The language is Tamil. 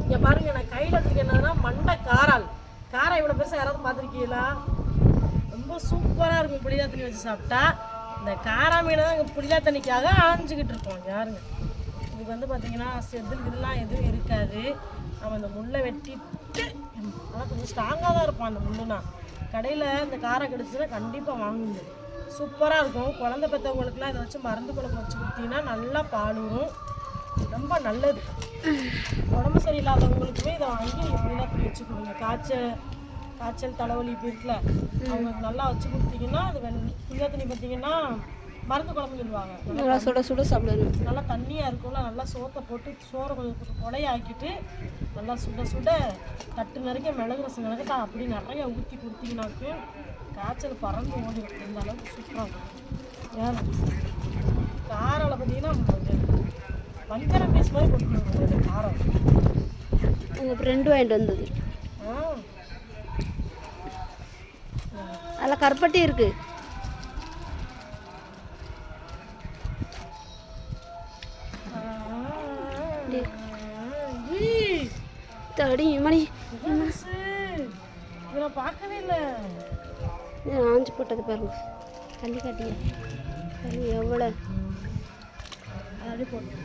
இங்கே பாருங்க, நான் கையில் வச்சுருக்கேன் என்னதுன்னா மண்டை காரால். காரம் இவ்வளோ பெருசாக யாராவது பார்த்துருக்கீங்களா? ரொம்ப சூப்பராக இருக்கும் புளியா தண்ணி வச்சு சாப்பிட்டா. இந்த காரா மீனை தான் இங்கே புளியா தண்ணிக்காக ஆஞ்சிக்கிட்டு இருக்கோம். யாருங்க இதுக்கு வந்து பார்த்தீங்கன்னா செதில் இதெல்லாம் எதுவும் இருக்காது. நம்ம இந்த முள்ளை வெட்டிட்டு, ஆனால் கொஞ்சம் ஸ்ட்ராங்காக தான் இருக்கும் அந்த முள்ளுனா. கடையில் இந்த காரம் கிடச்சின்னா கண்டிப்பாக வாங்குங்க, சூப்பராக இருக்கும். குழந்தை பெற்றவங்களுக்குலாம் இதை வச்சு மருந்து குழம்பு வச்சு கொடுத்தீங்கன்னா நல்லா பால் வரும், ரொம்ப நல்லது. உடம்பு சரியில்லாதவங்களுக்குமே இதை வாங்கி புளியா தண்ணி வச்சு கொடுங்க. காய்ச்சல் தலைவலி இப்போ இருக்குல்ல, அவங்களுக்கு நல்லா வச்சு கொடுத்தீங்கன்னா அது புளியா தண்ணி பார்த்தீங்கன்னா மருந்து குழம்பு சொல்லுவாங்க. நல்லா சுட சுட சாப்பிடணும். நல்லா தண்ணியாக இருக்கும்ல, நல்லா சோத்தை போட்டு சோறை கொஞ்சம் போட்டு கொடையாக்கிட்டு நல்லா சுட சுட தட்டு நிறைய மிளகு ரசம் நினைக்கிட்டா அப்படி நிறைய ஊற்றி கொடுத்தீங்கன்னாக்கு காய்ச்சல் பறந்து ஓடிடும். அந்த அளவுக்கு சூப்பராக இருக்கும். ஏன் காரில் பார்த்தீங்கன்னா வஞ்சரம் பீஸ் மாதிரி கொடுக்கணும் காரம். உங்கள் ஃப்ரெண்டு வாங்கிட்டு வந்தது. அதில் கருப்பட்டி இருக்குது. தடி மணி பார்க்கவே இல்லை, ஆஞ்சு போட்டது பாருங்க. தண்ணி காட்டிங்க எவ்வளோ அப்படி போட்டு